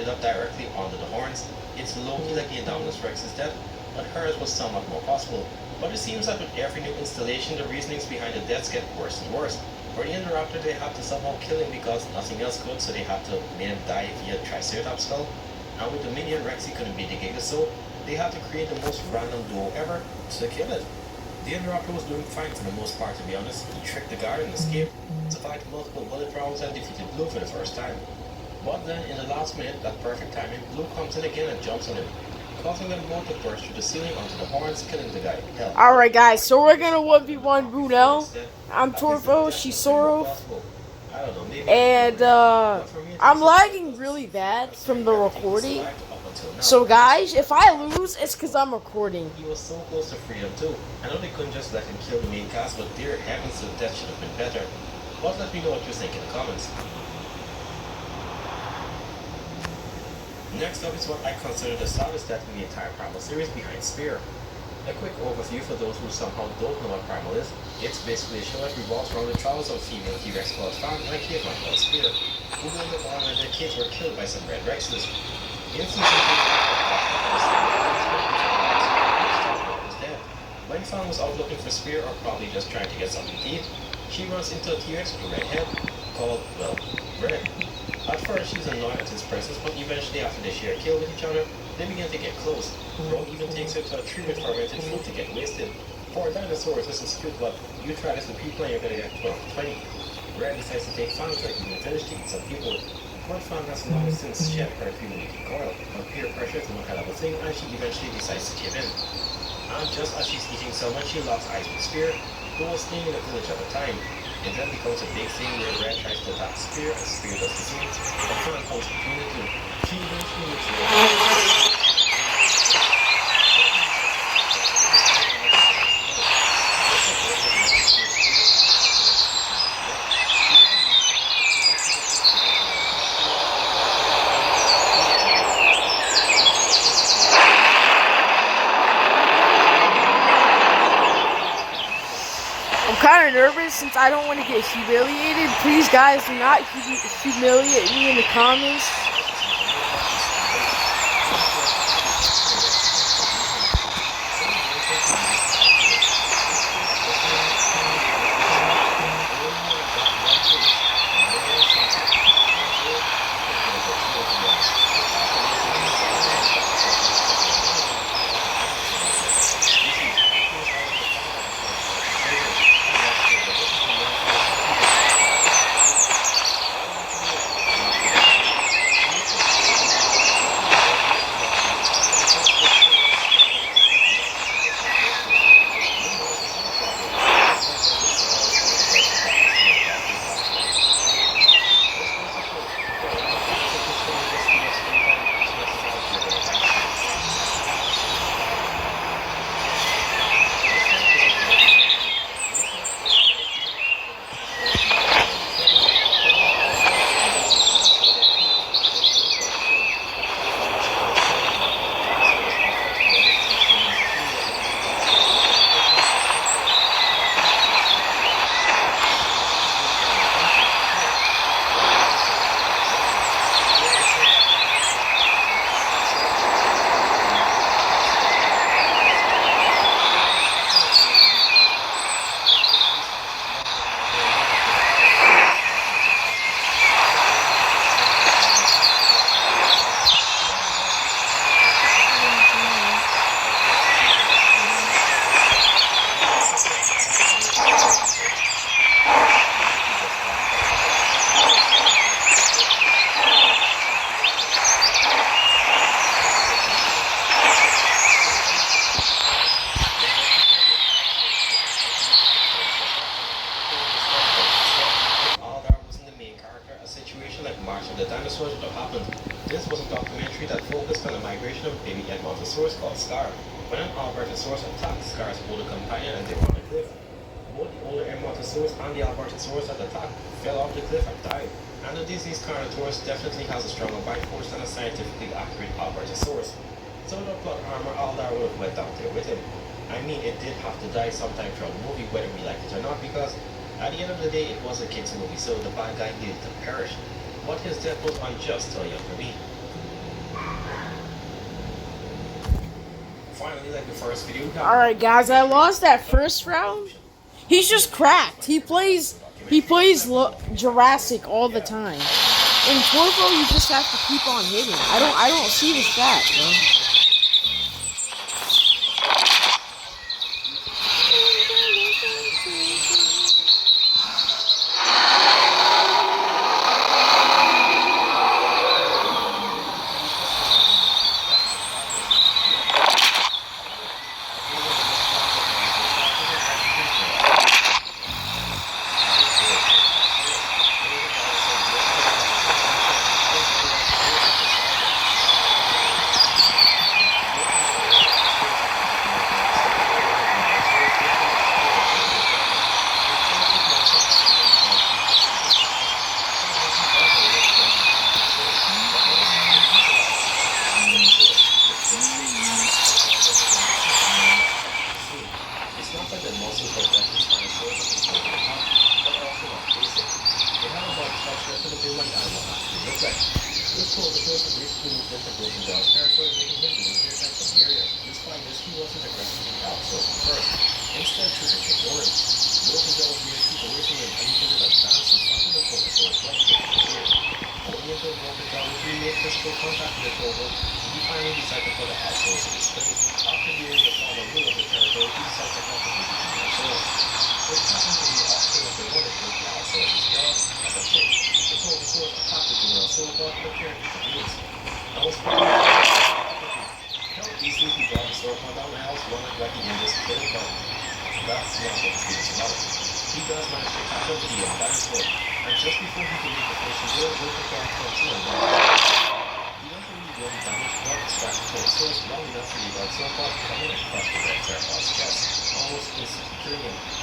ended up directly under the horns. It's low-key like the Indominus Rex's death, but hers was somewhat more possible. But it seems like with every new installation, the reasonings behind the deaths get worse and worse. For the Indoraptor, they had to somehow kill him because nothing else could, so they had to make him die via Triceratops skull. And with the Minion Rex, he couldn't be the Giga, so they had to create the most random duo ever to kill it. The Indoraptor was doing fine for the most part, to be honest. He tricked the guard and escaped, survived multiple bullet rounds, and defeated Blue for the first time. But then, in the last minute, that perfect timing, Blue comes in again and jumps on him, causing them both to burst through the ceiling onto the horns, killing the guy. Alright guys, so we're gonna 1v1 Moonelle. I'm Torvo, she's Sorov. And I'm lagging really bad from the recording. So guys, if I lose, it's because I'm recording. He was so close to freedom too. I know they couldn't just let him kill the main cast, but dear heavens, the death should have been better. But let me know what you think in the comments. Next up is what I consider the saddest death in the entire Primal series, behind Spear. A quick overview for those who somehow don't know what Primal is. It's basically a show that revolves around the trials of a female T-Rex called Fan and a caveman called Spear, who went on when their kids were killed by some red Rexes. When Fan was out looking for Spear, or probably just trying to get something to eat, she runs into a T-Rex with a red head, called, well, Red. At first, she's annoyed at his presence, but eventually, after they share a kill with each other, they begin to get close. Rogue even takes her to a tree with fermented fruit to get wasted. For a dinosaur, this is cute, but you try this with people and you're gonna get 12 to 20. Red decides to take Fan to even village to eat some people. But Fan has long since shed her puberty coil, but peer pressure is no hell of a thing, and she eventually decides to give in. And just as she's eating someone, she locks eyes with Spear, who was staying in the village at the time. It then becomes a big thing where Red tries to attack Spear, and Spear does the same, but Fan comes between the two. She eventually makes Red. I'm kind of nervous since I don't want to get humiliated. Please guys, do not humiliate me in the comments. The dinosaurs would have happened. This was a documentary that focused on the migration of baby Edmontosaurus called Scar. When an Albertosaurus attacked Scar's older companion and they were on the cliff, both the older Edmontosaurus and the Albertosaurus at the top fell off the cliff and died. And the diseased Carnotaurus definitely has a stronger bite force than a scientifically accurate Albertosaurus. So the plot armor Aldar would have went down there with him. I mean, it did have to die sometime throughout the movie, whether we like it or not, because at the end of the day, it was a kids movie, so the bad guy needed to perish. But his death was unjust to a younger me. finally, like the first video, Alright guys, I lost that first round. He's just cracked. He plays Jurassic all the time. In Torfo, you just have to keep on hitting. I don't see the stat, bro.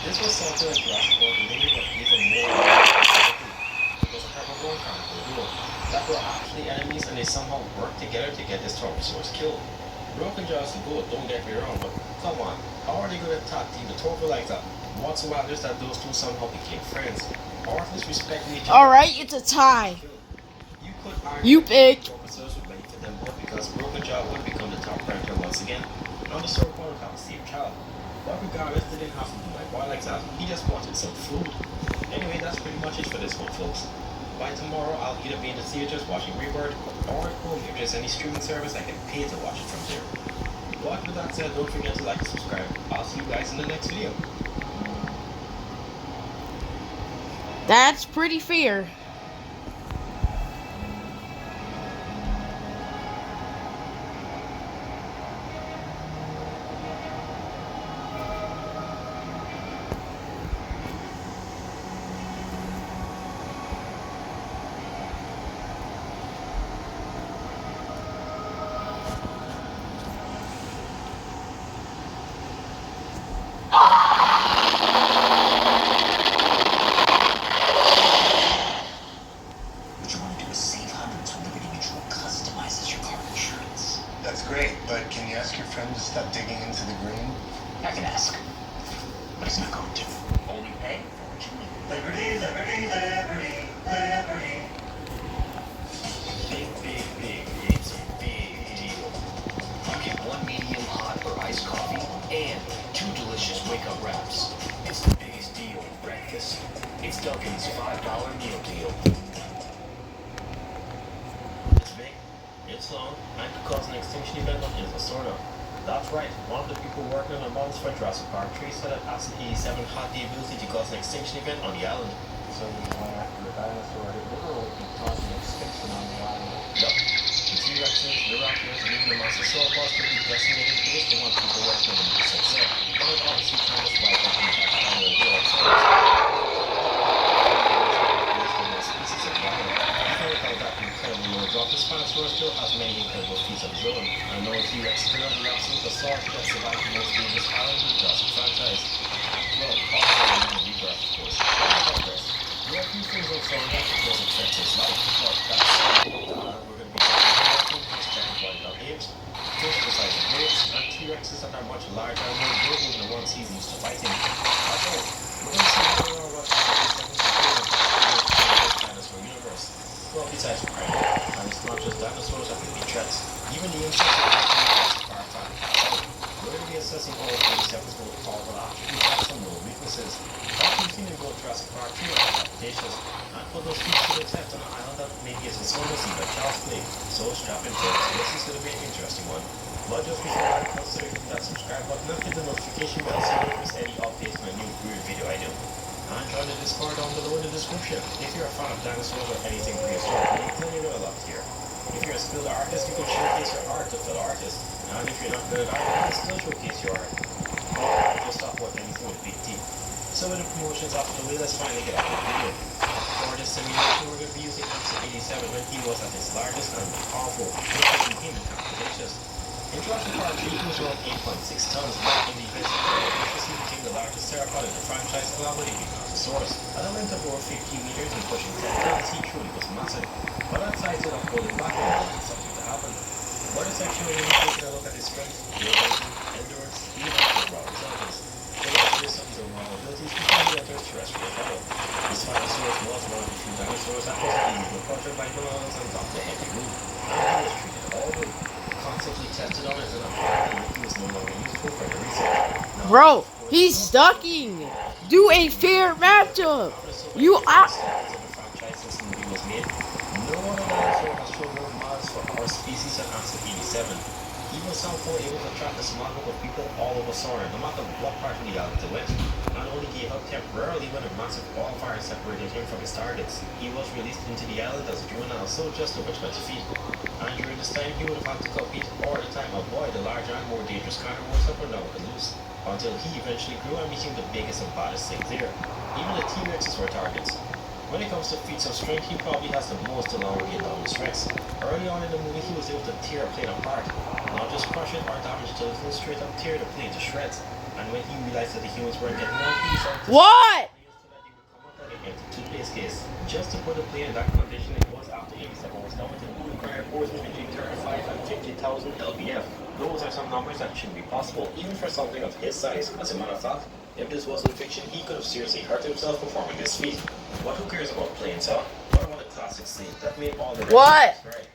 This was something like Jurassic World, maybe but even more because a type of one kind of duo that were actually enemies and they somehow worked together to get this Torvosaurus killed. Broken Jaws and good, don't get me wrong, but come on, how are they going to tag team the Torvo like that? What's wild is that those two somehow became friends, or at least respecting each other. Alright, it's a tie. You pick. Torvosaurus would benefit them both because Broken Jaw would become the top predator once again, and the Sauropod would have a safe child. But regardless, they didn't have to do like boy like that. He just wanted some food. Anyway, that's pretty much it for this one, folks. By tomorrow, I'll either be in the theaters watching Rebirth, or at home if there's any streaming service I can pay to watch it from there. But with that said, don't forget to like and subscribe. I'll see you guys in the next video. That's pretty fair. That's great, but can you ask your friend to stop digging into the green? I can ask, but he's not going to. Only pay for what you need. Liberty, liberty, liberty, liberty. It's a big deal. You get 1 medium hot or iced coffee and 2 delicious wake-up wraps. It's the biggest deal in breakfast. It's Dunkin's $5 meal deal. It's big, it's long, and could cause an extinction event on is a sort of. That's right, one of the people working on the models for Jurassic Park 3 said that Acid 87 had the ability to cause an extinction event on the island. So after the dinosaur, it literally can cause an extinction on the island. Yup. The T-Rexes, the Raptors, and even the massive sauropods could be decimated based on what people working on the success. One would obviously trying to swipe up and attack on the real species of water. I feel like that incredible low drop. The Spinosaurus still has many incredible feats of his own. I know T-Rex is another absolute authority that survived the most dangerous island in the Jurassic franchise. Well, also in the Rebirth, of course. There are a few things on film that was affect his life, but that's we're going to be talking about giant wild apes, those the size of apes, and T-Rexes that are much larger and more durable than the ones he's used to fighting. Also, we're going to see more about what dinosaur universe. Well, besides Predator, and it's not just dinosaurs that could be threats. Even the insects are far put those feet to the test on an island that maybe isn't so messy but child's play. So strap in folks, this is going to be an interesting one. But just before that, consider hitting that subscribe button and hit the notification bell so you don't miss any updates on a new weird video I do. And join the Discord down below in the description. If you're a fan of dinosaurs or anything prehistoric, you clearly know a lot here. If you're a skilled artist, you can showcase your art to fellow artists. And if you're not good at art, you can still showcase your art. Just talk about anything with big teeth. So with the promotions out of the way, let's finally get out of the video. For this simulation, we're going to be using episode 87 when he was at his largest and powerful, making him constellations. In Jurassic Park 3, he was around 8.6 tons, but in the event he became the largest theropod in the franchise, along with a Brontosaurus. At a length of over 50 meters and pushing 10 tons, he truly was massive. But that size did not hold him back and allowed something to happen. What is actually when you're taking a look at his strength, durability, endurance, speed, and raw intelligence. They illustrate some of the raw abilities before he enters terrestrial level. This Spinosaurus was one of the few dinosaurs that wasn't easily tortured by moonelles and got the heavy root. And he was treated all good. Constantly tested on as an apparently he was no longer useful for the research. Now, Bro, he's ducking. Do a fair matchup. You are. No other dinosaur has shown more models for our species than Asset 87. Even Southpaw able to attract a small group of people all over Soren, no matter what part of the island they went. Not only gave up temporarily when a massive wildfire separated him from his targets, he was released into the island as a juvenile, so just over 20 feet. And during this time, he would have had to compete or at the time avoid the larger and more dangerous carnivores that were now loose, until he eventually grew and became the biggest and baddest thing there. Even the T-Rexes were targets. When it comes to feats of strength, he probably has the most elongated arm strength. Early on in the movie, he was able to tear a plane apart, not just crush it or damage it, but straight up tear the plane to shreds. And when he realized that the humans weren't getting out, he started to What? Two-place case. Just to put the plane in that condition, it was after 87 was done with it would require forces between 35 and 50,000 lbf. Those are some numbers that shouldn't be possible, even for something of his size. As a matter of fact, if this wasn't fiction, he could have seriously hurt himself performing this feat. But who cares about planes, huh? What about a classic scene that made all the What? right?